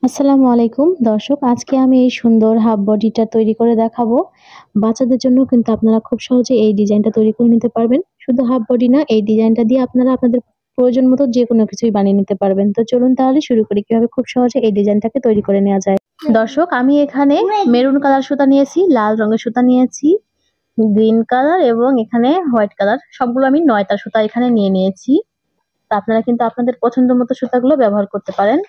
আসসালামু আলাইকুম দর্শক, আজকে আমি এই সুন্দর হাফ বডিটা তৈরি করে দেখাবো। বাচ্চাদের জন্য কিন্তু আপনারা খুব সহজে এই ডিজাইনটা তৈরি করে নিতে পারবেন। শুধু হাফ বডি না, এই ডিজাইনটা দিয়ে আপনারা আপনাদের প্রয়োজন মতো যেকোনো কিছুই বানিয়ে নিতে পারবেন। তো চলুন তাহলে শুরু করি কিভাবে খুব সহজে এই ডিজাইনটাকে তৈরি করে নেওয়া যায়। দর্শক, আমি এখানে মেরুন কালার সুতা নিয়েছি, লাল রঙের সুতা নিয়েছি, গ্রিন কালার এবং এখানে হোয়াইট কালার, সবগুলো আমি 9টা সুতা এখানে নিয়ে নিয়েছি। তা আপনারা কিন্তু আপনাদের পছন্দ মতো সুতাগুলো ব্যবহার করতে পারেন।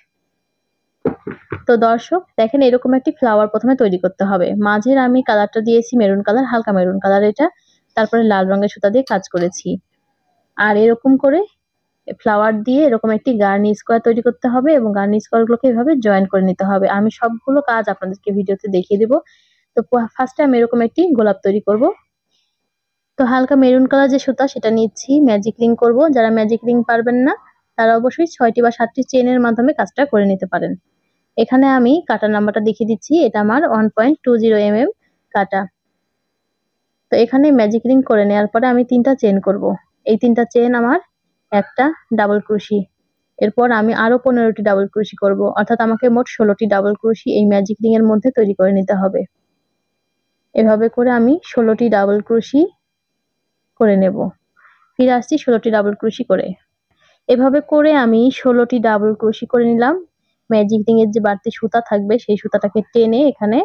তো দর্শক দেখেন, এরকম একটি ফ্লাওয়ার প্রথমে তৈরি করতে হবে। মাঝের আমি কালারটা দিয়েছি মেরুন কালার, হালকা মেরুন কালার এটা, তারপরে লাল রঙের সুতা দিয়ে কাজ করেছি। আর এরকম করে ফ্লাওয়ার দিয়ে এরকম একটি গার্নি স্কোয়ার তৈরি করতে হবে এবং গার্নি স্কোয়ারগুলোকে এভাবে জয়েন করে নিতে হবে। আমি সবগুলো কাজ আপনাদেরকে ভিডিওতে দেখিয়ে দেবো। তো ফার্স্টে আমি এরকম একটি গোলাপ তৈরি করব। তো হালকা মেরুন কালার যে সুতা সেটা নিচ্ছি, ম্যাজিক রিং করব। যারা ম্যাজিক রিং পারবেন না তারা অবশ্যই 6টি বা 7টি চেনের মাধ্যমে কাজটা করে নিতে পারেন। এখানে আমি কাটার নাম্বারটা দেখিয়ে দিচ্ছি, এটা আমার 1.20 mm কাটা। তো এখানে ম্যাজিক রিং করে নেওয়ার পরে আমি 3টা চেন করব। এই 3টা চেন আমার একটা ডাবল ক্রোশি। এরপর আমি আরো 15টি ডাবল ক্রোশি করব, অর্থাৎ আমাকে মোট 16টি ডাবল ক্রোশি এই ম্যাজিক রিং এর মধ্যে তৈরি করে নিতে হবে। এভাবে করে আমি 16টি ডাবল ক্রোশি করে নেব। ফিরে আসছি 16টি ডাবল ক্রোশি করে। এভাবে করে আমি 16টি ডাবল ক্রোশি করে নিলাম। ম্যাজিক রিং এর যে বাড়তি সুতা থাকবে সেই সুতাটাকে টেনে এখানে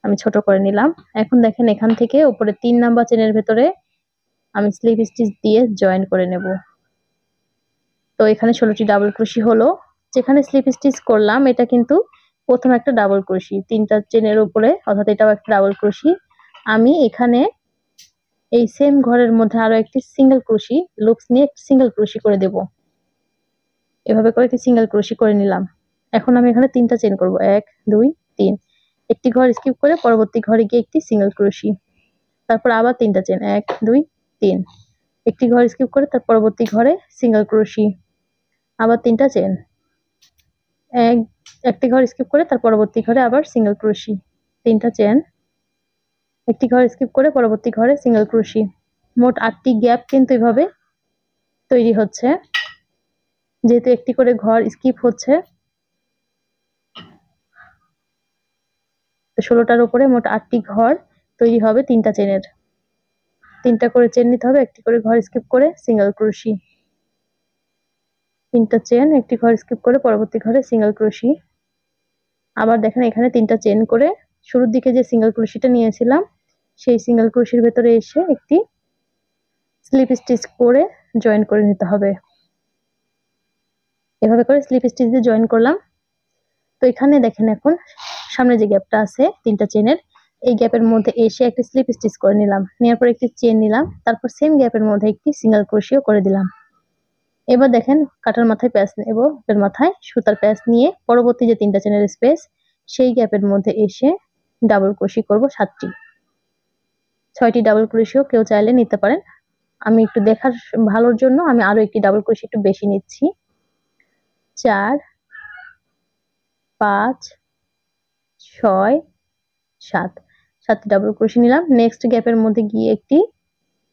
আমি ছোট করে নিলাম। এখন দেখেন, এখান থেকে উপরে 3 নাম্বার চেনের ভেতরে আমি স্লিপ স্টিচ দিয়ে জয়েন করে নেব। তো এখানে 16টি ডাবল ক্রোশি হলো। যেখানে স্লিপ স্টিচ করলাম এটা কিন্তু প্রথম একটা ডাবল ক্রোশি, 3টা চেনের উপরে, অর্থাৎ এটাও একটা ডাবল ক্রোশি। আমি এখানে এই সেম ঘরের মধ্যে আরো একটি সিঙ্গেল ক্রোশি লুপস নিয়ে সিঙ্গেল ক্রোশি করে দেব। এভাবে করে একটি সিঙ্গেল ক্রোশি করে নিলাম। এখন আমি এখানে 3টা চেন করব, 1 2 3। একটি ঘর স্কিপ করে পরবর্তী ঘরে গিয়ে একটি সিঙ্গেল ক্রোশি, তারপর আবার 3টা চেন, 1 2 3। একটি ঘর স্কিপ করে তার পরবর্তী ঘরে সিঙ্গেল ক্রোশি, আবার 3টা চেন, একটি ঘর স্কিপ করে তার পরবর্তী ঘরে আবার সিঙ্গেল ক্রোশি, 3টা চেন, একটি ঘর স্কিপ করে পরবর্তী ঘরে সিঙ্গেল ক্রোশি। মোট 8টি গ্যাপ কিন্তু এভাবে তৈরি হচ্ছে, যেহেতু একটি করে ঘর স্কিপ হচ্ছে। 16টার উপরে মোট 8টি ঘর তৈরি হবে 3টা চেনের। 3টা করে চেন নিতে হবে, একটি করে ঘর স্কিপ করে সিঙ্গেল ক্রোশি, 3টা চেন, একটি ঘর স্কিপ করে পরবর্তী ঘরে সিঙ্গেল ক্রোশি। আবার দেখেন, এখানে 3টা চেন করে শুরুর দিকে যে সিঙ্গেল ক্রোশিটা নিয়েছিলাম সেই সিঙ্গেল ক্রোশির ভেতরে এসে একটি স্লিপ স্টিচ করে জয়েন করে নিতে হবে। এভাবে করে স্লিপ স্টিচ দিয়ে জয়েন করলাম। তো এখানে দেখেন, এখন সামনে যে গ্যাপটা আছে 3টা চেনের, এই গ্যাপের মধ্যে এসে একটি স্লিপ স্টিচ করে নিলাম। নেওয়ার পর একটি চেন নিলাম, তারপর সেম গ্যাপের মধ্যে একটি সিঙ্গেল ক্রোশিও করে দিলাম। এবার দেখেন, কাটার মাথায় প্যাচ নেব, এর মাথায় সুতার প্যাচ নিয়ে পরবর্তী যে 3টা চেনের স্পেস সেই গ্যাপের মধ্যে এসে ডাবল ক্রোশি করব 7টি। 6টি ডাবল ক্রোশিও কেউ চাইলে নিতে পারেন। আমি একটু দেখার ভালোর জন্য আমি আরো একটি ডাবল ক্রোশি একটু বেশি নিচ্ছি। 4 5 6 7, 7টি ডাবল ক্রোশি নিলাম। নেক্সট গ্যাপের মধ্যে গিয়ে একটি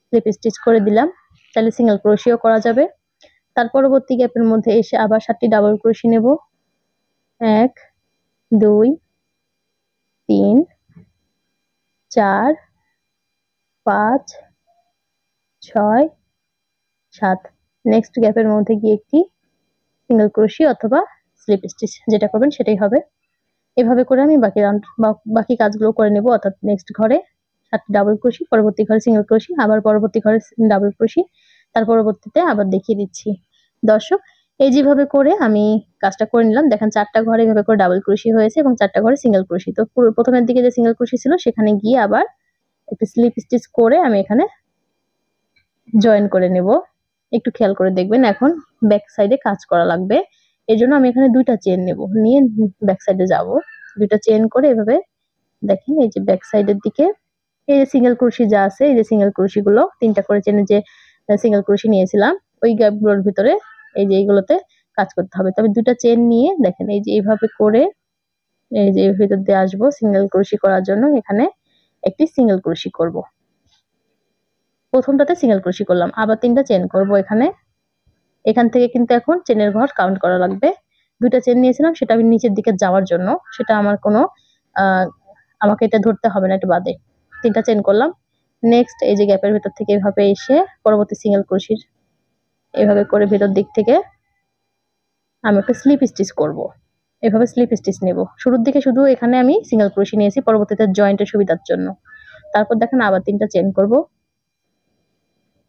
স্লিপ স্টিচ করে দিলাম, তাহলে সিঙ্গেল ক্রোশিও করা যাবে। তার পরবর্তী গ্যাপের মধ্যে এসে আবার 7টি ডাবল ক্রোশি নেব, 1 2 3 4 5 6 7। নেক্সট গ্যাপের মধ্যে গিয়ে একটি সিঙ্গেল ক্রোশি অথবা স্লিপ স্টিচ, যেটা করবেন সেটাই হবে। এভাবে করে আমি বাকি কাজগুলো করে নেব, অর্থাৎ নেক্সট ঘরে 7টি ডাবল ক্রোশি, পরবর্তী ঘরে সিঙ্গেল ক্রোশি, আবার পরবর্তী ঘরে ডাবল ক্রোশি, তার পরবর্তীতে আবার দেখিয়ে দিচ্ছি। দর্শক, এই যেভাবে করে আমি কাজটা করে নিলাম, দেখেন 4টা ঘরে এভাবে করে ডাবল ক্রোশি হয়েছে এবং 4টা ঘরে সিঙ্গেল ক্রোশি। তো প্রথমের দিকে যে সিঙ্গেল ক্রোশি ছিল সেখানে গিয়ে আবার একটু স্লিপ স্টিচ করে আমি এখানে জয়েন করে নেব। একটু খেয়াল করে দেখবেন, এখন ব্যাক সাইডে কাজ করা লাগবে, এর জন্য আমি এখানে 2টা চেন নেব, নিয়ে ব্যাক সাইডে যাব। 2টা চেন করে এভাবে দেখেন, এই যে ব্যাক সাইডের দিকে এই যে সিঙ্গেল ক্রোশি যা আছে, এই যে সিঙ্গেল ক্রোশি গুলো 3টা করে চেনে যে সিঙ্গেল ক্রোশি নিয়েছিলাম ওই গ্যাপগুলোর ভিতরে এই যে এইগুলোতে কাজ করতে হবে। তবে 2টা চেন নিয়ে দেখেন, এই যে এইভাবে করে এই যে ভিতর দিয়ে আসবো সিঙ্গেল ক্রোশি করার জন্য। এখানে একটি সিঙ্গেল ক্রোশি করব, প্রথমটাতে সিঙ্গেল ক্রোশি করলাম, আবার 3টা চেন করব এখানে। এখান থেকে কিন্তু এখন চেনের ঘর কাউন্ট করা লাগবে। দুইটা চেন নিয়েছিলাম সেটা আমি নিচের দিকে যাওয়ার জন্য, সেটা আমার কোনো আমাকে এটা ধরতে হবে না, এটা বাদে 3টা চেন করলাম। নেক্সট এই যে গ্যাপের ভেতর থেকে এভাবে এসে পরবর্তী সিঙ্গেল ক্রোশের এভাবে করে ভেতর দিক থেকে আমি একটা স্লিপ স্টিচ করব। এভাবে স্লিপ স্টিচ নেব। শুরুর দিকে শুধু এখানে আমি সিঙ্গেল ক্রোশে নিয়েছি, পরবর্তীতে জয়েন্টের সুবিধার জন্য। তারপর দেখেন আবার 3টা চেন করব।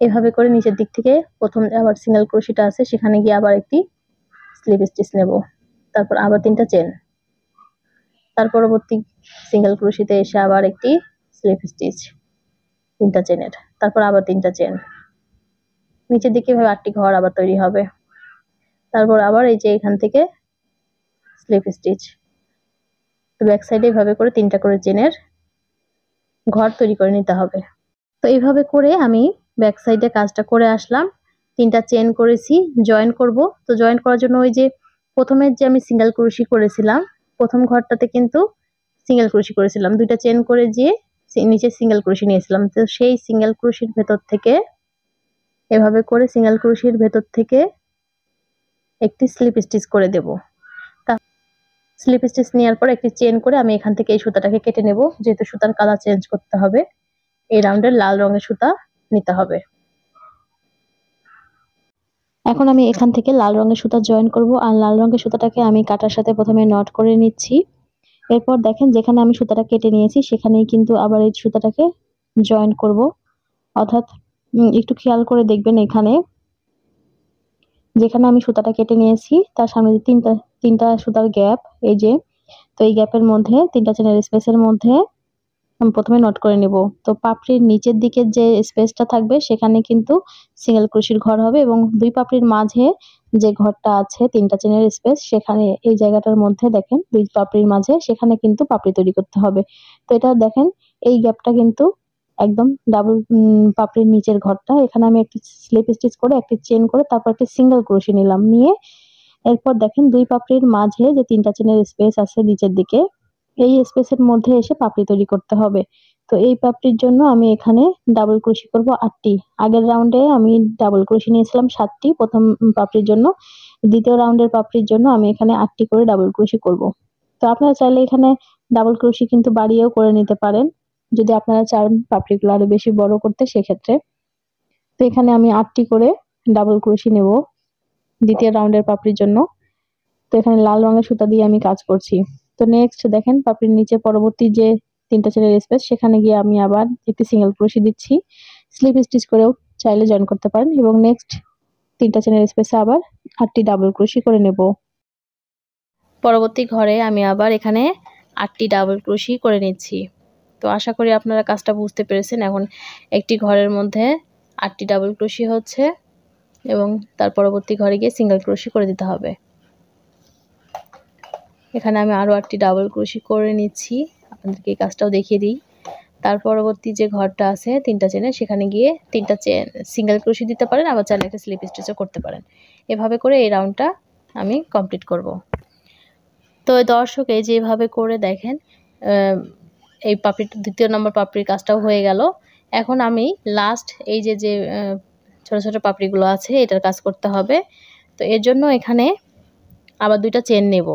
এভাবে করে নিচের দিক থেকে প্রথম আবার সিঙ্গেল ক্রোশেটা আছে সেখানে গিয়ে আবার একটি স্লিপ স্টিচ নেব। তারপর আবার 3টা চেন, তার পরবর্তী সিঙ্গেল ক্রোশেতে এসে আবার একটি স্লিপ স্টিচ 3টা চেনের, তারপর আবার 3টা চেন। নিচের দিকে এভাবে 8টি ঘর আবার তৈরি হবে। তারপর আবার এই যে এখান থেকে স্লিপ স্টিচ, তো ব্যাক সাইডে এভাবে করে 3টা করে চেনের ঘর তৈরি করে নিতে হবে। তো এইভাবে করে আমি ব্যাক সাইডে কাজটা করে আসলাম। 3টা চেন করেছি, জয়েন করব। তো জয়েন করার জন্য ওই যে প্রথমে যে আমি সিঙ্গেল ক্রোশি করেছিলাম, প্রথম ঘরটাতে কিন্তু সিঙ্গেল ক্রোশি করেছিলাম, 2টা চেন করে দিয়ে নিচে সিঙ্গেল ক্রোশি নিয়েছিলাম। তো সেই সিঙ্গেল ক্রোশির ভেতর থেকে এভাবে করে সিঙ্গেল ক্রোশির ভেতর থেকে একটি স্লিপ স্টিচ করে দেব। স্লিপ স্টিচ নেওয়ার পর একটি চেন করে আমি এখান থেকে এই সুতাটাকে কেটে নেব, যেহেতু সুতার কালার চেঞ্জ করতে হবে। এই রাউন্ডের লাল রঙের সুতা নিতে হবে। এখন আমি এখান থেকে লাল রঙের সুতা জয়েন করব, আর লাল রঙের সুতাটাকে আমি কাটার সাথে প্রথমে নট করে নিচ্ছি। এরপর দেখেন যেখানে আমি সুতাটা কেটে নিয়েছি সেখানেই কিন্তু আবার এই সুতাটাকে জয়েন করব। অর্থাৎ একটু খেয়াল করে দেখবেন এখানে যেখানে আমি সুতাটা কেটে নিয়েছি তার সামনে যে তিনটা সুতার গ্যাপ, এই যে, তো এই গ্যাপের মধ্যে 3টা চেনের স্পেসের মধ্যে আমি প্রথমে নট করে নেব। তো পাপড়ির নিচের দিকে যে স্পেসটা থাকবে সেখানে কিন্তু সিঙ্গেল ক্রোশের ঘর হবে, এবং 2 পাপড়ির মাঝে যে ঘরটা আছে 3টা চেনের স্পেস, সেখানে এই জায়গাটার মধ্যে দেখেন 2 পাপড়ির মাঝে সেখানে কিন্তু পাপড়ি তৈরি করতে হবে। তো এটা দেখেন এই গ্যাপটা কিন্তু একদম ডাবল পাপড়ির নিচের ঘরটা, এখানে আমি একটি স্লিপ স্টিচ করে একটি চেন করে তারপর একটি সিঙ্গেল ক্রোশে নিলাম, নিয়ে এরপর দেখেন 2 পাপড়ির মাঝে যে 3টা চেনের স্পেস আছে নিচের দিকে, এই স্পেসের মধ্যে এসে পাপড়ি তৈরি করতে হবে। তো এই পাপড়ির জন্য আমি এখানে ডাবল ক্রোশি করব 8টি। আগের রাউন্ডে আমি ডাবল ক্রোশি নিয়েছিলাম 7টি প্রথম পাপড়ির জন্য, দ্বিতীয় রাউন্ডের পাপড়ির জন্য আমি এখানে 8টি করে ডাবল ক্রোশি করব। তো আপনারা চাইলে এখানে ডাবল ক্রোশি কিন্তু বাড়িয়েও করে নিতে পারেন, যদি আপনারা চান পাপড়িগুলো আরো বেশি বড় করতে সেক্ষেত্রে। তো এখানে আমি 8টি করে ডাবল ক্রোশি নেব দ্বিতীয় রাউন্ডের পাপড়ির জন্য। তো এখানে লাল রঙের সুতা দিয়ে আমি কাজ করছি। তো নেক্সট দেখেন পাপড়ির নিচে পরবর্তী যে 3টা চেনের স্পেস সেখানে গিয়ে আমি আবার একটি সিঙ্গেল ক্রোশি দিচ্ছি, স্লিপ স্টিচ করেও চাইলে জয়েন করতে পারেন, এবং নেক্সট 3টা চেনের স্পেসে আবার 8টি ডাবল ক্রোশি করে নেব। পরবর্তী ঘরে আমি আবার এখানে 8টি ডাবল ক্রোশি করে নিচ্ছি। তো আশা করি আপনারা কাজটা বুঝতে পেরেছেন। এখন একটি ঘরের মধ্যে 8টি ডাবল ক্রোশি হচ্ছে, এবং তার পরবর্তী ঘরে গিয়ে সিঙ্গেল ক্রোশি করে দিতে হবে। এখানে আমি আরো 8টি ডাবল ক্রোশি করে নিচ্ছি, আপনাদেরকে এই কাজটাও দেখিয়ে দিই। তার পরবর্তী যে ঘরটা আছে 3টা চেনের সেখানে গিয়ে 3টা চেন সিঙ্গেল ক্রোশি দিতে পারেন, আবার চাইলে একটা স্লিপ স্টিচও করতে পারেন। এভাবে করে এই রাউন্ডটা আমি কমপ্লিট করব। তো দর্শক এই যে এভাবে করে দেখেন এই পাপড়ির দ্বিতীয় নম্বর পাপড়ির কাজটাও হয়ে গেল। এখন আমি লাস্ট এই যে ছোট ছোট পাপড়িগুলো আছে এটার কাজ করতে হবে। তো এর জন্য এখানে আবার 2টা চেন নেব,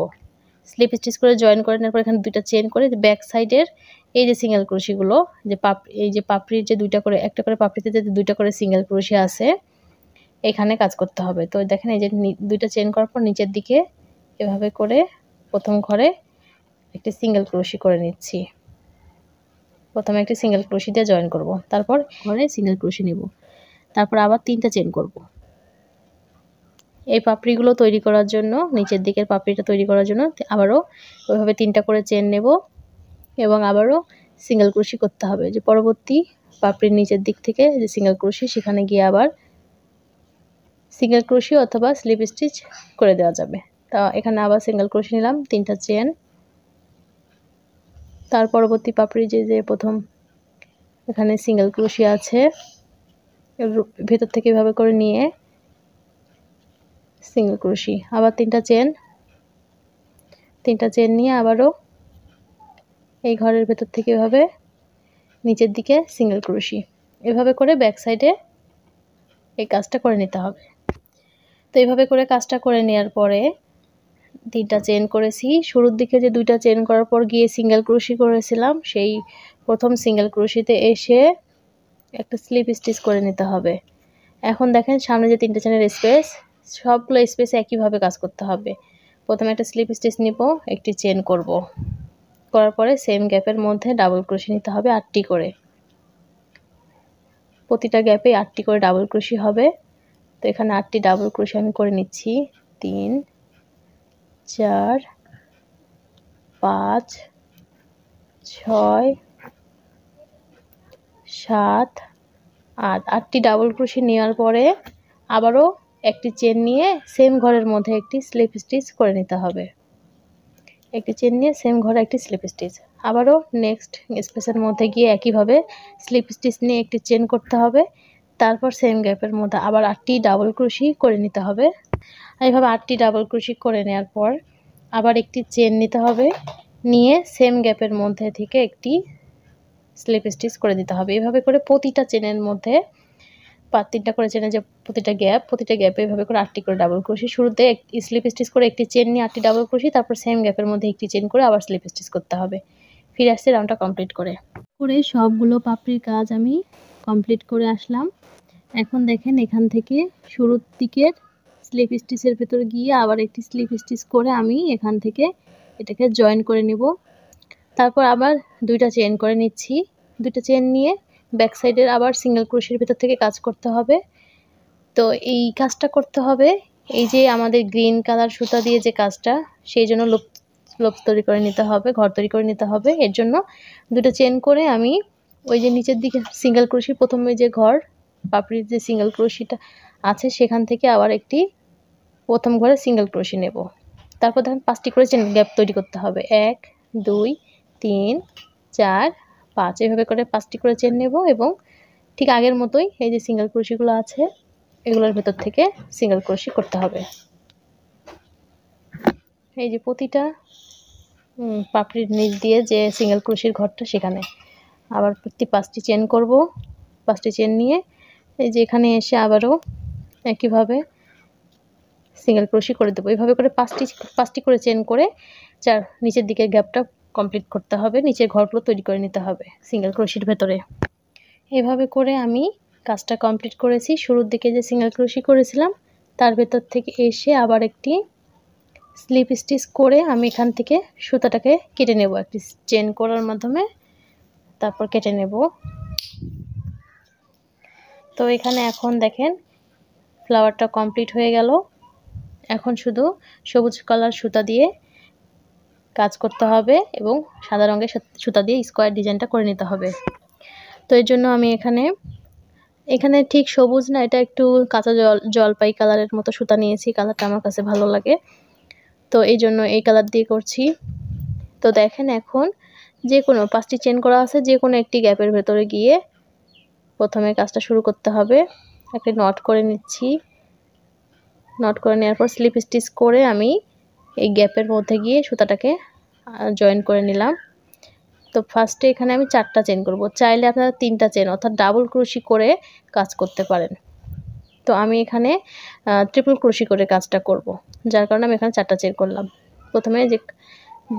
স্লিপ স্টিচ করে জয়েন করে নেওয়ার পর এখানে 2টা চেন করে ব্যাক সাইডের এই যে সিঙ্গেল ক্রোশিগুলো, যে এই যে পাপড়ির যে 2টা করে, একটা করে পাপড়িতে যে 2টা করে সিঙ্গেল ক্রোশি আছে এখানে কাজ করতে হবে। তো দেখেন এই যে 2টা চেন করার পর নিচের দিকে এভাবে করে প্রথম ঘরে একটি সিঙ্গেল ক্রোশি করে নিচ্ছি। প্রথমে একটি সিঙ্গেল ক্রোশি দিয়ে জয়েন করব, তারপর ঘরে সিঙ্গেল ক্রোশি নেব, তারপর আবার 3টা চেন করব। এই পাপড়িগুলো তৈরি করার জন্য, নিচের দিকের পাপড়িটা তৈরি করার জন্য আবারও ওইভাবে 3টা করে চেন নেব, এবং আবারও সিঙ্গেল ক্রোশি করতে হবে। যে পরবর্তী পাপড়ির নিচের দিক থেকে যে সিঙ্গেল ক্রোশি সেখানে গিয়ে আবার সিঙ্গেল ক্রোশি অথবা স্লিপ স্টিচ করে দেওয়া যাবে। তা এখানে আবার সিঙ্গেল ক্রোশি নিলাম, 3টা চেন, তার পরবর্তী পাপড়ি যে প্রথম এখানে সিঙ্গেল ক্রোশি আছে ভেতর থেকে এভাবে করে নিয়ে সিঙ্গেল ক্রোশি, আবার 3টা চেন নিয়ে আবারও এই ঘরের ভেতর থেকে এভাবে নিচের দিকে সিঙ্গেল ক্রোশি, এভাবে করে ব্যাক সাইডে এই কাজটা করে নিতে হবে। তো এইভাবে করে কাজটা করে নেওয়ার পরে 3টা চেন করেছি। শুরুর দিকে যে 2টা চেন করার পর গিয়ে সিঙ্গেল ক্রোশি করেছিলাম, সেই প্রথম সিঙ্গেল ক্রোশিতে এসে একটা স্লিপ স্টিচ করে নিতে হবে। এখন দেখেন সামনে যে 3টে চেনের স্পেস, সবগুলো স্পেসে একইভাবে কাজ করতে হবে। প্রথমে একটা স্লিপ স্টিচ নিব, একটি চেন করব, করার পরে সেম গ্যাপের মধ্যে ডাবল ক্রোশি নিতে হবে 8টি করে। প্রতিটা গ্যাপে 8টি করে ডাবল ক্রোশি হবে। তো এখানে 8টি ডাবল ক্রোশি আমি করে নিচ্ছি। 3 4 5 6 7 8 8টি ডাবল ক্রোশি নেওয়ার পরে আবারও একটি চেন নিয়ে সেম ঘরের মধ্যে একটি স্লিপ স্টিচ করে নিতে হবে। একটি চেন নিয়ে সেম ঘরে একটি স্লিপ স্টিচ, আবারও নেক্সট স্পেসের মধ্যে গিয়ে একইভাবে স্লিপ স্টিচ নিয়ে একটি চেন করতে হবে। তারপর সেম গ্যাপের মধ্যে আবার 8টি ডাবল ক্রোশি করে নিতে হবে। এইভাবে 8টি ডাবল ক্রোশি করে নেওয়ার পর আবার একটি চেন নিতে হবে, নিয়ে সেম গ্যাপের মধ্যে থেকে একটি স্লিপ স্টিচ করে দিতে হবে। এভাবে করে প্রতিটা চেনের মধ্যে 3টা করে চেনের যে প্রতিটা গ্যাপে এভাবে করে 8টি করে ডাবল ক্রোশি, শুরুতে স্লিপ স্টিচ করে একটি চেন নিয়ে 8টি ডাবল ক্রোশি, তারপর সেম গ্যাপের মধ্যে একটি চেন করে আবার স্লিপ স্টিচ করতে হবে। ফিরে আসছি রাউন্ডটা কমপ্লিট করে সবগুলো পাপড়ির কাজ আমি কমপ্লিট করে আসলাম। এখন দেখেন এখান থেকে শুরুর দিকের স্লিপ স্টিচের ভেতর গিয়ে আবার একটি স্লিপ স্টিচ করে আমি এখান থেকে এটাকে জয়েন করে নেব। তারপর আবার 2টা চেন করে নিচ্ছি। 2টা চেন নিয়ে ব্যাক সাইডের আবার সিঙ্গেল ক্রোশের ভেতর থেকে কাজ করতে হবে। তো এই কাজটা করতে হবে, এই যে আমাদের গ্রিন কালার সুতা দিয়ে যে কাজটা, সেই জন্য লুপ তৈরি করে নিতে হবে, ঘর তৈরি করে নিতে হবে। এর জন্য 2টা চেন করে আমি ওই যে নিচের দিকে সিঙ্গেল ক্রোশি, প্রথমে যে ঘর পাপড়ির যে সিঙ্গেল ক্রোশিটা আছে সেখান থেকে আবার একটি প্রথম ঘরে সিঙ্গেল ক্রোশি নেব। তারপর দেখেন 5টি করে চেন গ্যাপ তৈরি করতে হবে। 1 2 3 4 5 এভাবে করে 5টি করে চেন নেব এবং ঠিক আগের মতোই এই যে সিঙ্গেল ক্রোশিগুলো আছে এগুলোর ভেতর থেকে সিঙ্গেল ক্রোশি করতে হবে। এই যে প্রতিটা পাপড়ির নিচ দিয়ে যে সিঙ্গেল ক্রোশির ঘরটা সেখানে আবার প্রতি 5টি চেন করব। 5টি চেন নিয়ে এই যে এখানে এসে আবারও একইভাবে সিঙ্গেল ক্রোশি করে দেবো। এইভাবে করে 5টি করে চেন করে নিচের দিকের গ্যাপটা কমপ্লিট করতে হবে, নিচের ঘরগুলো তৈরি করে নিতে হবে সিঙ্গেল ক্রোশির ভেতরে। এভাবে করে আমি কাজটা কমপ্লিট করেছি। শুরুর দিকে যে সিঙ্গেল ক্রোশি করেছিলাম তার ভেতর থেকে এসে আবার একটি স্লিপ স্টিচ করে আমি এখান থেকে সুতাটাকে কেটে নেব একটি চেন করার মাধ্যমে, তারপর কেটে নেব। তো এখানে এখন দেখেন ফ্লাওয়ারটা কমপ্লিট হয়ে গেল। এখন শুধু সবুজ কালার সুতা দিয়ে কাজ করতে হবে এবং সাদা রঙের সুতা দিয়ে স্কোয়ার ডিজাইনটা করে নিতে হবে। তো এর জন্য আমি এখানে ঠিক সবুজ না, এটা একটু কাঁচা জলপাই কালারের মতো সুতা নিয়েছি, কালারটা আমার কাছে ভালো লাগে, তো এই জন্য এই কালার দিয়ে করছি। তো দেখেন এখন যে কোনো 5টি চেন করা আছে, যে কোনো একটি গ্যাপের ভেতরে গিয়ে প্রথমে কাজটা শুরু করতে হবে। একটা নট করে নিচ্ছি, নট করে নেওয়ার পর স্লিপ স্টিচ করে আমি এই গ্যাপের মধ্যে গিয়ে সুতাটাকে জয়েন করে নিলাম। তো ফার্স্টে এখানে আমি 4টা চেন করব, চাইলে আপনারা 3টা চেন অর্থাৎ ডাবল ক্রোশি করে কাজ করতে পারেন। তো আমি এখানে ট্রিপল ক্রোশি করে কাজটা করব, যার কারণে আমি এখানে 4টা চেন করলাম। প্রথমে যে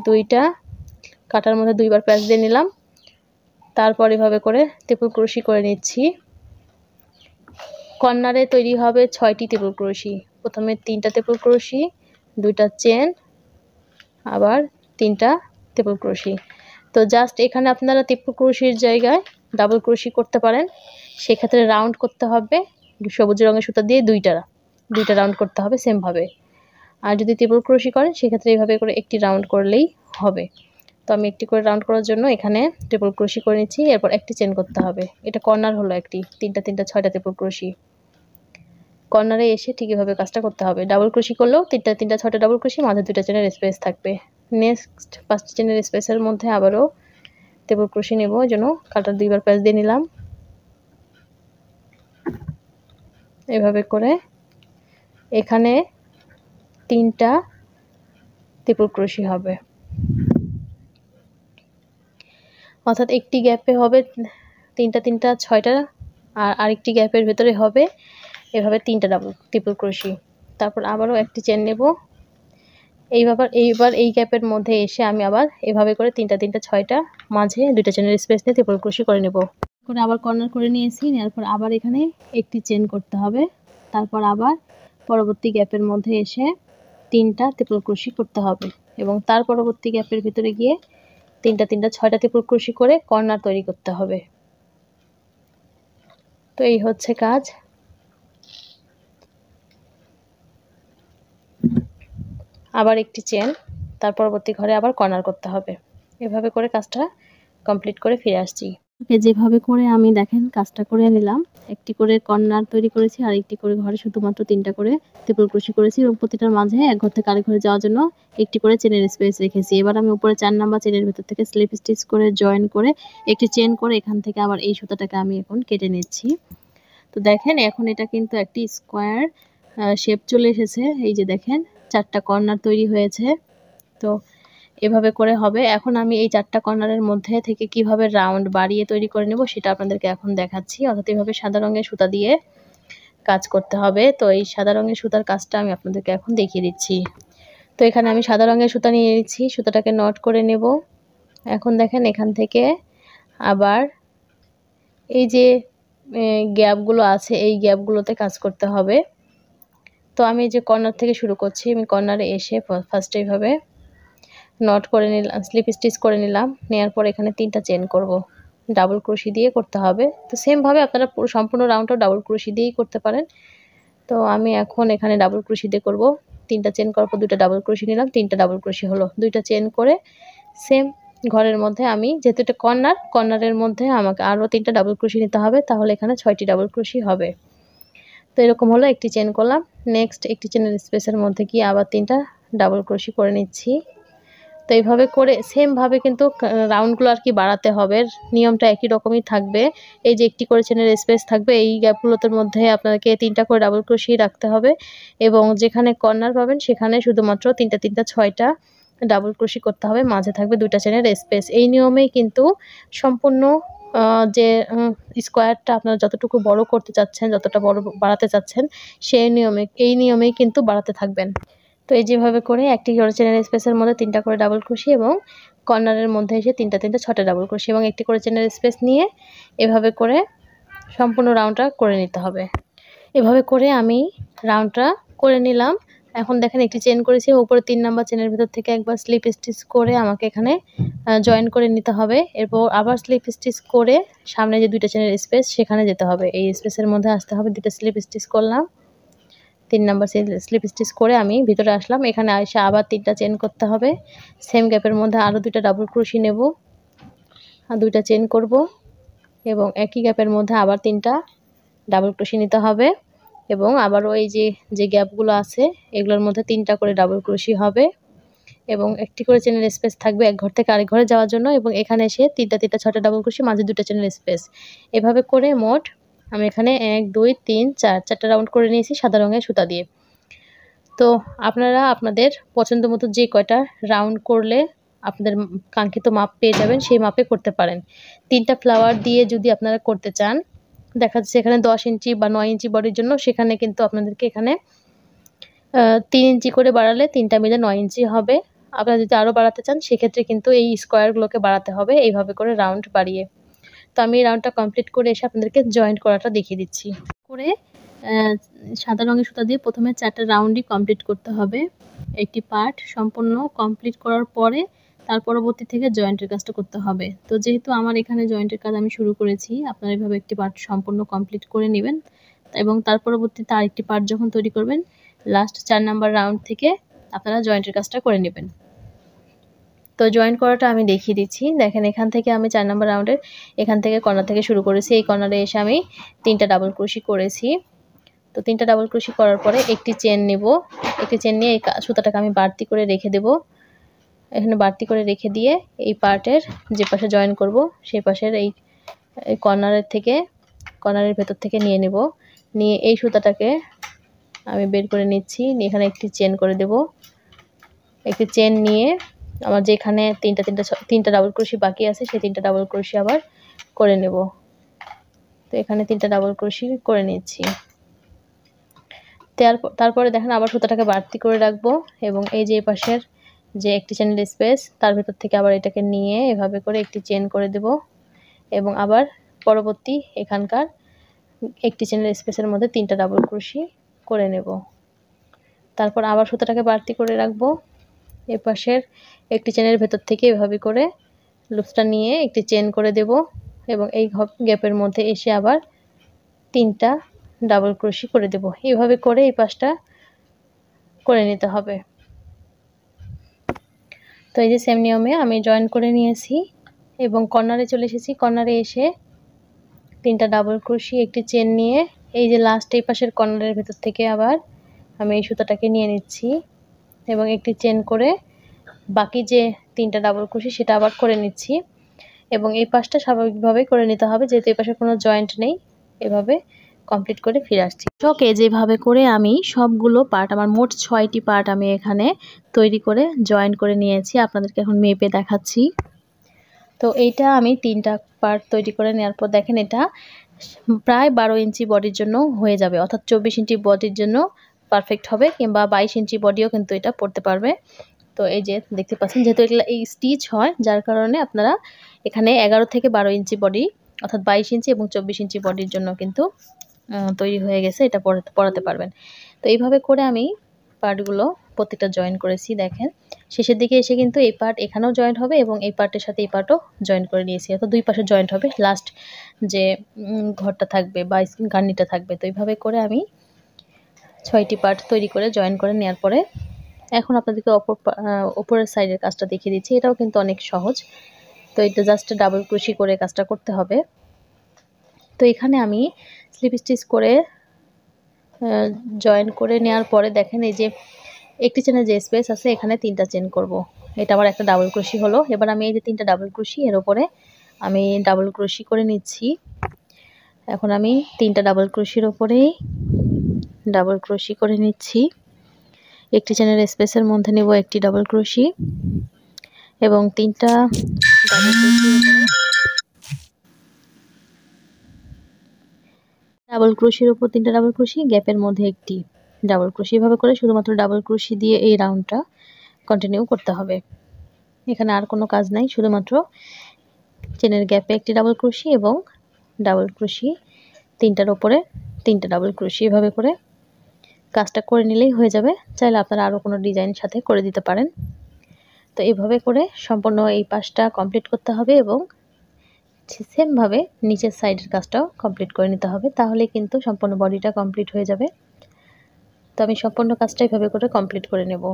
2টা কাটার মধ্যে 2বার প্যাচ দিয়ে নিলাম, তারপর এভাবে করে ট্রিপল ক্রোশি করে নিচ্ছি। কর্নারে তৈরি হবে 6টি ট্রিপল ক্রোশি। প্রথমে 3টা ট্রিপল ক্রোশি, 2টা চেন, আবার 3টা ট্রিপল ক্রোশি। তো জাস্ট এখানে আপনারা ট্রিপল ক্রোশির জায়গায় ডাবল ক্রোশি করতে পারেন, সেক্ষেত্রে রাউন্ড করতে হবে সবুজ রঙের সুতা দিয়ে 2টা রাউন্ড করতে হবে সেমভাবে। আর যদি ট্রিপল ক্রোশি করেন সেক্ষেত্রে এইভাবে করে একটি রাউন্ড করলেই হবে। তো আমি একটি করে রাউন্ড করার জন্য এখানে ট্রিপল ক্রোশি করে নিচ্ছি, এরপর একটি চেন করতে হবে। এটা কর্নার হলো একটি, 3টা 6টা ট্রিপল ক্রোশি। কর্নারে এসে ঠিক এভাবে কাজটা করতে হবে। ডাবল ক্রোশি করলেও 3টা 6টা ডাবল ক্রোশি, মাঝে 2টা চেনের স্পেস থাকবে। নেক্সট 5টি চেনের স্পেসের মধ্যে আবারও ট্রিপল ক্রোশি নেব, এই জন্য কাটার 2বার প্যাচ দিয়ে নিলাম। এভাবে করে এখানে 3টা ট্রিপল ক্রোশি হবে, অর্থাৎ একটি গ্যাপে হবে 3টা 6টা, আর আরেকটি গ্যাপের ভেতরে হবে এভাবে 3টা ট্রিপল ক্রোশি। তারপর আবারও একটি চেন নেব, এইবার এই গ্যাপের মধ্যে এসে আমি আবার এভাবে করে 3টা 3টা 6টা মাঝে 2টা চেনের স্পেস নিয়ে ট্রিপল ক্রোশি করে নেব। করে আবার কর্নার করে নিয়েছি, নেওয়ার পর আবার এখানে একটি চেন করতে হবে। তারপর আবার পরবর্তী গ্যাপের মধ্যে এসে 3টা ট্রিপল ক্রোশি করতে হবে এবং তার পরবর্তী গ্যাপের ভিতরে গিয়ে 3টা 3টা 6টা ট্রিপল ক্রোশি করে কর্নার তৈরি করতে হবে। তো এই হচ্ছে কাজ। আবার একটি চেন, তার পরবর্তী ঘরে আবার কর্নার করতে হবে। এভাবে করে কাজটা কমপ্লিট করে ফিরে আসছি। যেভাবে করে আমি দেখেন কাজটা করে নিলাম, একটি করে কর্নার তৈরি করেছি আর একটি করে ঘরে শুধুমাত্র 3টা করে ট্রিপল ক্রোশি করেছি এবং প্রতিটার মাঝে এক ঘর থেকে আরেক ঘরে যাওয়ার জন্য একটি করে চেনের স্পেস রেখেছি। এবার আমি উপরে 4 নাম্বার চেনের ভিতর থেকে স্লিপ স্টিচ করে জয়েন করে একটি চেন করে এখান থেকে আবার এই সুতাটাকে আমি এখন কেটে নিচ্ছি। তো দেখেন এখন এটা কিন্তু একটি স্কোয়ার শেপ চলে এসেছে। এই যে দেখেন 4টা কর্নার তৈরি হয়েছে। তো এভাবে করে হবে। এখন আমি এই 4টা কর্নারের মধ্যে থেকে কিভাবে রাউন্ড বাড়িয়ে তৈরি করে নেব সেটা আপনাদেরকে এখন দেখাচ্ছি। অর্থাৎ এভাবে সাদা রঙের সুতা দিয়ে কাজ করতে হবে। তো এই সাদা রঙের সুতার কাজটা আমি আপনাদেরকে এখন দেখিয়ে দিচ্ছি। তো এখানে আমি সাদা রঙের সুতা নিয়ে নিচ্ছি, সুতাটাকে নট করে নেব। এখন দেখেন এখান থেকে আবার এই যে গ্যাপগুলো আছে এই গ্যাপগুলোতে কাজ করতে হবে। তো আমি যে কর্নার থেকে শুরু করছি, আমি কর্নারে এসে ফার্স্টে এইভাবে নট করে নিলাম, স্লিপ স্টিচ করে নিলাম, নেওয়ার পর এখানে 3টা চেন করব, ডাবল ক্রোশি দিয়ে করতে হবে। তো সেম ভাবে আপনারা পুরো সম্পূর্ণ রাউন্ডটাও ডাবল ক্রোশি দিয়েই করতে পারেন। তো আমি এখন এখানে ডাবল ক্রোশি দিয়ে করব। 3টা চেন করার পর 2টা ডাবল ক্রোশি নিলাম, 3টা ডাবল ক্রোশি হলো। 2টা চেন করে সেম ঘরের মধ্যে আমি যেহেতু এটা কর্নারের মধ্যে আমাকে আরও 3টা ডাবল ক্রোশি নিতে হবে, তাহলে এখানে 6টি ডাবল ক্রোশি হবে। তো এরকম হলো, একটি চেন করলাম, নেক্সট একটি চেনের স্পেসের মধ্যে গিয়ে আবার 3টা ডাবল ক্রোশি করে নিচ্ছি। তো এইভাবে করে সেম ভাবে কিন্তু রাউন্ডগুলো আর কি বাড়াতে হবে, নিয়মটা একই রকমই থাকবে। এই যে একটি করে চেনের স্পেস থাকবে, এই গ্যাপগুলোর মধ্যে আপনাকে 3টা করে ডাবল ক্রোশি রাখতে হবে এবং যেখানে কর্নার পাবেন সেখানে শুধুমাত্র 3টা 3টা 6টা ডাবল ক্রোশি করতে হবে, মাঝে থাকবে 2টা চেনের স্পেস। এই নিয়মেই কিন্তু সম্পূর্ণ যে স্কোয়ারটা আপনারা যতটুকু বড় করতে চাচ্ছেন, যতটা বড় বাড়াতে চাচ্ছেন এই নিয়মেই কিন্তু বাড়াতে থাকবেন। তো এই যেভাবে করে একটি করে চেনের স্পেসের মধ্যে 3টা করে ডাবল ক্রোশি এবং কর্নারের মধ্যে এসে 3টা 3টা 6টা ডাবল ক্রোশি এবং একটি করে চেনের স্পেস নিয়ে এভাবে করে সম্পূর্ণ রাউন্ডটা করে নিতে হবে। এভাবে করে আমি রাউন্ডটা করে নিলাম। এখন দেখেন একটি চেন করেছি, উপরে 3 নাম্বার চেনের ভিতর থেকে একবার স্লিপ স্টিচ করে আমাকে এখানে জয়েন করে নিতে হবে। এরপর আবার স্লিপ স্টিচ করে সামনে যে 2টা চেনের স্পেস সেখানে যেতে হবে, এই স্পেসের মধ্যে আসতে হবে। 2টা স্লিপ স্টিচ করলাম, 3 নাম্বার স্লিপ স্টিচ করে আমি ভিতরে আসলাম। এখানে এসে আবার 3টা চেন করতে হবে, সেম গ্যাপের মধ্যে আরও 2টা ডাবল ক্রোশি নেব আর 2টা চেন করব এবং একই গ্যাপের মধ্যে আবার 3টা ডাবল ক্রোশি নিতে হবে এবং আবারও এই যে গ্যাপগুলো আছে এগুলোর মধ্যে 3টা করে ডাবল ক্রোশি হবে এবং একটি করে চেনের স্পেস থাকবে এক ঘর থেকে আরেক ঘরে যাওয়ার জন্য এবং এখানে এসে 3টা 3টা 6টা ডাবল ক্রোশি, মাঝে 2টা চেনের স্পেস। এভাবে করে মোট আমি এখানে 1 2 3 4 4টা রাউন্ড করে নিয়েছি সাদা রঙের সুতা দিয়ে। তো আপনারা আপনাদের পছন্দ মতো যে কয়টা রাউন্ড করলে আপনাদের কাঙ্ক্ষিত মাপ পেয়ে যাবেন সেই মাপে করতে পারেন। 3টা ফ্লাওয়ার দিয়ে যদি আপনারা করতে চান, দেখা যাচ্ছে এখানে 10 ইঞ্চি বা 9 ইঞ্চি বডির জন্য, সেখানে কিন্তু আপনাদেরকে এখানে 3 ইঞ্চি করে বাড়ালে 3টা মিলে 9 ইঞ্চি হবে। আপনারা যদি আরও বাড়াতে চান সেক্ষেত্রে কিন্তু এই স্কোয়ারগুলোকে বাড়াতে হবে এইভাবে করে রাউন্ড বাড়িয়ে। তো আমি এই রাউন্ডটা কমপ্লিট করে এসে আপনাদেরকে জয়েন্ট করাটা দেখিয়ে দিচ্ছি। করে সাদা রঙের সুতা দিয়ে প্রথমে 4টা রাউন্ডই কমপ্লিট করতে হবে। একটি পার্ট সম্পূর্ণ কমপ্লিট করার পরে তার পরবর্তী থেকে জয়েন্টের কাজটা করতে হবে। তো যেহেতু আমার এখানে জয়েন্টের কাজ আমি শুরু করেছি, আপনারা এভাবে একটি পার্ট সম্পূর্ণ কমপ্লিট করে নেবেন এবং তার পরবর্তীতে আরেকটি পার্ট যখন তৈরি করবেন লাস্ট 4 নাম্বার রাউন্ড থেকে আপনারা জয়েন্টের কাজটা করে নেবেন। তো জয়েন্ট করাটা আমি দেখিয়ে দিচ্ছি। দেখেন এখান থেকে আমি 4 নাম্বার রাউন্ডের এখান থেকে কর্নার থেকে শুরু করেছি। এই কর্নারে এসে আমি 3টা ডাবল ক্রোশি করেছি। তো 3টা ডাবল ক্রোশি করার পরে একটি চেন নেব, একটি চেন নিয়ে এই সুতাটাকে আমি বাড়তি করে রেখে দেব। এখানে বাড়তি করে রেখে দিয়ে এই পার্টের যে পাশে জয়েন করব সেই পাশের এই কর্নারের ভেতর থেকে নিয়ে নেব, নিয়ে এই সুতাটাকে আমি বের করে নিচ্ছি, এখানে একটি চেন করে দেব। একটি চেন নিয়ে আমার যেখানে 3টা ডাবল ক্রোশি বাকি আছে সেই 3টা ডাবল ক্রোশি আবার করে নেব। তো এখানে 3টা ডাবল ক্রোশি করে নিচ্ছি। তারপরে দেখেন আবার সুতাটাকে বাড়তি করে রাখবো এবং এই যে পাশের যে একটি চেনের স্পেস তার ভেতর থেকে আবার এটাকে নিয়ে এভাবে করে একটি চেন করে দেব এবং আবার পরবর্তী এখানকার একটি চেনের স্পেসের মধ্যে 3টা ডাবল ক্রোশি করে নেব। তারপর আবার সুতাটাকে বাড়তি করে রাখবো। এই পাশের একটি চেনের ভেতর থেকে এভাবে করে লুপসটা নিয়ে একটি চেন করে দেব এবং এই গ্যাপের মধ্যে এসে আবার 3টা ডাবল ক্রোশি করে দেব। এইভাবে করে এই পাশটা করে নিতে হবে। তো এই যে সেম নিয়মে আমি জয়েন করে নিয়েছি এবং কর্নারে চলে এসেছি। কর্নারে এসে 3টা ডাবল ক্রোশি একটি চেন নিয়ে এই যে লাস্ট এই পাশের কর্নারের ভেতর থেকে আবার আমি এই সুতাটাকে নিয়ে নিচ্ছি এবং একটি চেন করে বাকি যে 3টা ডাবল ক্রোশি সেটা আবার করে নিচ্ছি এবং এই পাশটা স্বাভাবিকভাবে করে নিতে হবে যেহেতু এই পাশে কোনো জয়েন্ট নেই। এভাবে কমপ্লিট করে ফিরে আসছি। ওকে, যেভাবে করে আমি সবগুলো পার্ট আমার মোট 6টি পার্ট আমি এখানে তৈরি করে জয়েন করে নিয়েছি, আপনাদেরকে এখন মেপে দেখাচ্ছি। তো এইটা আমি 3টা পার্ট তৈরি করে নেওয়ার পর দেখেন এটা প্রায় 12 ইঞ্চি বডির জন্য হয়ে যাবে, অর্থাৎ 24 ইঞ্চি বডির জন্য পারফেক্ট হবে কিংবা 22 ইঞ্চি বডিও কিন্তু এটা পড়তে পারবে। তো এই যে দেখতে পাচ্ছেন যেহেতু এগুলো এই স্টিচ হয় যার কারণে আপনারা এখানে 11 থেকে 12 ইঞ্চি বডি অর্থাৎ 22 ইঞ্চি এবং 24 ইঞ্চি বডির জন্য কিন্তু তৈরি হয়ে গেছে, এটা পরাতে পারবেন। তো এইভাবে করে আমি পার্টগুলো প্রত্যেকটা জয়েন করেছি। দেখেন শেষের দিকে এসে কিন্তু এই পার্ট এখানেও জয়েন্ট হবে এবং এই পার্টের সাথে এই পার্টও জয়েন্ট করে নিয়েছি, অর্থাৎ দুই পাশে জয়েন্ট হবে, লাস্ট যে ঘরটা থাকবে বা গার্নিটা থাকবে। তো এইভাবে করে আমি 6টি পার্ট তৈরি করে জয়েন করে নেওয়ার পরে এখন আপনাদেরকে ওপরের সাইডের কাজটা দেখিয়ে দিচ্ছি। এটাও কিন্তু অনেক সহজ। তো এটা জাস্ট ডাবল ক্রোশি করে কাজটা করতে হবে। তো এখানে আমি স্লিপ স্টিচ করে জয়েন করে নেওয়ার পরে দেখেন এই যে একটি চেনের যে স্পেস আছে এখানে 3টা চেন করব। এটা আমার একটা ডাবল ক্রোশি হলো। এবার আমি এই যে 3টা ডাবল ক্রোশি এর উপরে আমি ডাবল ক্রোশি করে নিচ্ছি। এখন আমি 3টা ডাবল ক্রোশির উপরে ডাবল ক্রোশি করে নিচ্ছি। একটি চেনের স্পেসের মধ্যে নেব একটি ডাবল ক্রোশি এবং 3টা ডাবল ক্রোশি ডাবল ক্রোশির উপর 3টা ডাবল ক্রোশি, গ্যাপের মধ্যে একটি ডাবল ক্রোশি। এভাবে করে শুধুমাত্র ডাবল ক্রোশি দিয়ে এই রাউন্ডটা কন্টিনিউ করতে হবে। এখানে আর কোনো কাজ নাই, শুধুমাত্র চেনের গ্যাপে একটি ডাবল ক্রোশি এবং ডাবল ক্রোশি 3টার উপরে 3টা ডাবল ক্রোশি। এভাবে করে কাজটা করে নিলেই হয়ে যাবে। চাইলে আপনারা আরও কোনো ডিজাইন সাথে করে দিতে পারেন। তো এইভাবে করে সম্পূর্ণ এই পাশটা কমপ্লিট করতে হবে এবং সেমভাবে নিচের সাইডের কাজটাও কমপ্লিট করে নিতে হবে, তাহলে কিন্তু সম্পূর্ণ বডিটা কমপ্লিট হয়ে যাবে। তো আমি সম্পূর্ণ কাজটা এইভাবে করে কমপ্লিট করে নেব।